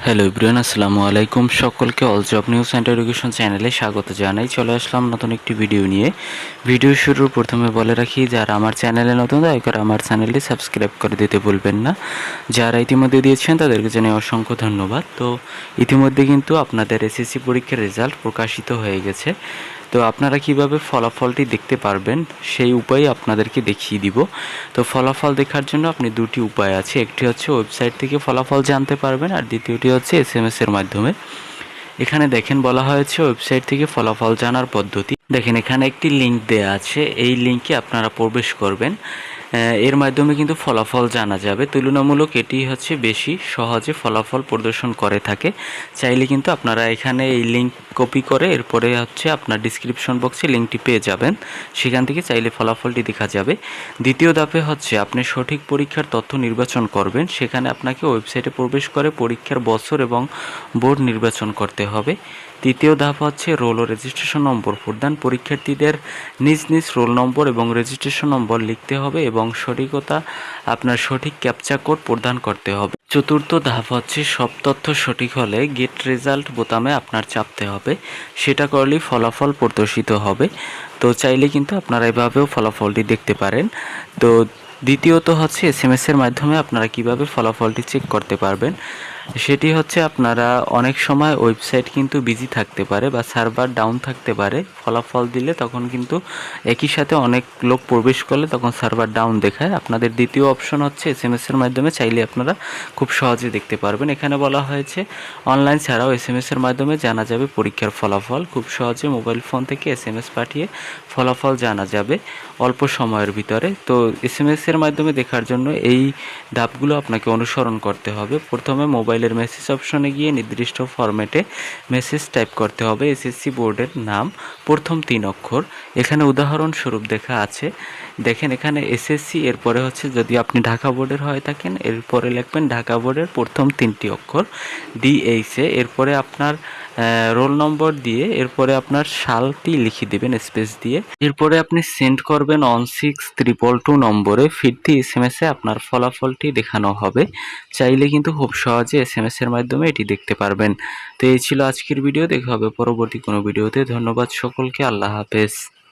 Hello everyone, আসসালামু আলাইকুম। সকলকে all job news and education চ্যানেলে স্বাগত জানাই। চলে আসলাম নতুন একটি ভিডিও নিয়ে। ভিডিও শুরুর প্রথমে বলে রাখি, যারা আমার চ্যানেলে নতুন দয়া করে আমার চ্যানেলটি সাবস্ক্রাইব করে দিতে ভুলবেন না। যারা ইতিমধ্যে দিয়েছেন তাদেরকে জানাই অসংখ্য ধন্যবাদ। তো ইতিমধ্যে কিন্তু আপনাদের এসএসসি পরীক্ষার রেজাল্ট প্রকাশিত হয়ে গেছে। তো আপনারা কিভাবে ফলাফলটি দেখতে পারবেন সেই উপায় আপনাদেরকে দেখিয়ে দিব। তো ফলাফল দেখার জন্য আপনি দুটি উপায় আছে, একটি হচ্ছে ওয়েবসাইট থেকে ফলাফল জানতে পারবেন, আর দ্বিতীয়টি হচ্ছে এসএমএস এর মাধ্যমে। এখানে দেখেন বলা হয়েছে ওয়েবসাইট থেকে ফলাফল জানার পদ্ধতি। দেখেন এখানে একটি লিঙ্ক দেয়া আছে, এই লিঙ্কে আপনারা প্রবেশ করবেন। এর মাধ্যমে কিন্তু ফলাফল জানা যাবে। তুলনামূলক এটি হচ্ছে বেশি সহজে ফলাফল প্রদর্শন করে থাকে। চাইলে কিন্তু আপনারা এখানে এই লিঙ্ক কপি করে এরপরে হচ্ছে আপনার ডিসক্রিপশন বক্সে লিঙ্কটি পেয়ে যাবেন, সেখান থেকে চাইলে ফলাফলটি দেখা যাবে। দ্বিতীয় ধাপে হচ্ছে আপনি সঠিক পরীক্ষার তথ্য নির্বাচন করবেন। সেখানে আপনাকে ওয়েবসাইটে প্রবেশ করে পরীক্ষার বছর এবং বোর্ড নির্বাচন করতে হবে। তৃতীয় ধাপ হচ্ছে রোল ও রেজিস্ট্রেশন নম্বর প্রদান। পরীক্ষার্থীদের নিজ নিজ রোল নম্বর এবং রেজিস্ট্রেশন নম্বর লিখতে হবে এবং সঠিকতা আপনার সঠিক ক্যাপচা কোড প্রদান করতে হবে। চতুর্থ ধাপ হচ্ছে সব তথ্য সঠিক হলে গেট রেজাল্ট বোতামে আপনার চাপতে হবে। সেটা করলেই ফলাফল প্রদর্শিত হবে। তো চাইলে কিন্তু আপনারা এভাবেও ফলাফলটি দেখতে পারেন। তো দ্বিতীয়ত হচ্ছে এসএমএস এর মাধ্যমে আপনারা কিভাবে ফলাফলটি চেক করতে পারবেন। সেটি হচ্ছে আপনারা অনেক সময় ওয়েবসাইট কিন্তু বিজি থাকতে পারে বা সার্ভার ডাউন থাকতে পারে। ফলাফল দিলে তখন কিন্তু একই সাথে অনেক লোক প্রবেশ করলে তখন সার্ভার ডাউন দেখায়। আপনাদের দ্বিতীয় অপশন হচ্ছে এসএমএস এর মাধ্যমে চাইলে আপনারা খুব সহজে দেখতে পারবেন। এখানে বলা হয়েছে অনলাইন ছাড়াও এসএমএস এর মাধ্যমে জানা যাবে পরীক্ষার ফলাফল। খুব সহজে মোবাইল ফোন থেকে এসএমএস পাঠিয়ে ফলাফল জানা যাবে অল্প সময়ের ভিতরে। তো এসএমএস এর মাধ্যমে দেখার জন্য এই ধাপগুলো আপনাকে অনুসরণ করতে হবে। প্রথমে মোবাইলের মেসেজ অপশনে গিয়ে নির্দিষ্ট ফরম্যাটে মেসেজ টাইপ করতে হবে। এসএসসি বোর্ডের নাম, প্রথম 3 অক্ষর। এখানে উদাহরণস্বরূপ দেখা আছে, দেখেন এখানে এসএসসি, এরপরে হচ্ছে যদি আপনি ঢাকা বোর্ডের হয়ে থাকেন এরপরে লিখবেন ঢাকা বোর্ডের প্রথম 3টি অক্ষর ডিএইচএ, এরপরে আপনার রোল নম্বর দিয়ে এরপরে আপনার সালটি লিখে দেবেন স্পেস দিয়ে। এরপরে আপনি সেন্ড করবেন 16222 নম্বরে। ফিরতি এসএমএস এ আপনার ফলাফলটি দেখানো হবে। চাইলে কিন্তু খুব সহজে এসএমএস এর মাধ্যমে এটি দেখতে পারবেন। তো এই ছিল আজকের ভিডিও। দেখা হবে পরবর্তী কোনো ভিডিওতে। ধন্যবাদ সকলকে। আল্লাহ হাফেজ।